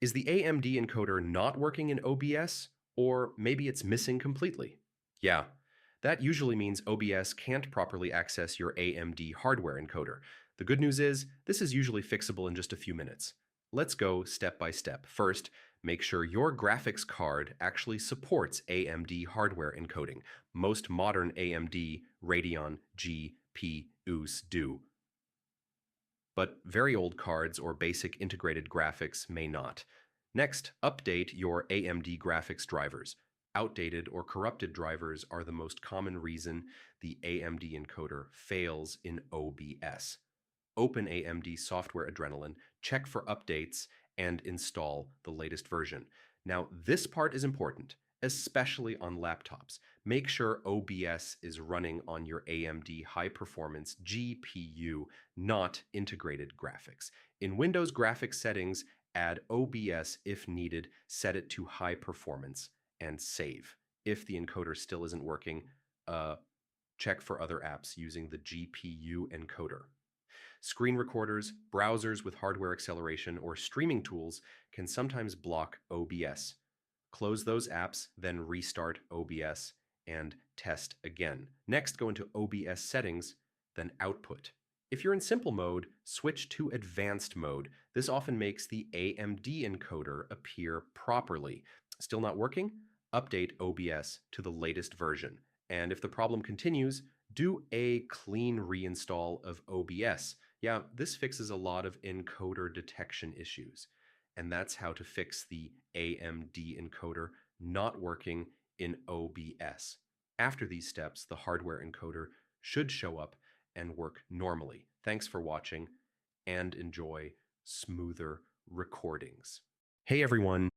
Is the AMD encoder not working in OBS? Or maybe it's missing completely? Yeah, that usually means OBS can't properly access your AMD hardware encoder. The good news is, this is usually fixable in just a few minutes. Let's go step by step. First, make sure your graphics card actually supports AMD hardware encoding. Most modern AMD Radeon GPUs do, but very old cards or basic integrated graphics may not. Next, update your AMD graphics drivers. Outdated or corrupted drivers are the most common reason the AMD encoder fails in OBS. Open AMD Software Adrenaline, check for updates, and install the latest version. Now, this part is important, especially on laptops. Make sure OBS is running on your AMD high-performance GPU, not integrated graphics. In Windows graphics settings, add OBS if needed, set it to high performance, and save. If the encoder still isn't working, check for other apps using the GPU encoder. Screen recorders, browsers with hardware acceleration, or streaming tools can sometimes block OBS. Close those apps, then restart OBS and test again. Next, go into OBS settings, then output. If you're in simple mode, switch to advanced mode. This often makes the AMD encoder appear properly. Still not working? Update OBS to the latest version. And if the problem continues, do a clean reinstall of OBS. Yeah, this fixes a lot of encoder detection issues. And that's how to fix the AMD encoder not working in OBS. After these steps, the hardware encoder should show up and work normally. Thanks for watching, and enjoy smoother recordings. Hey everyone!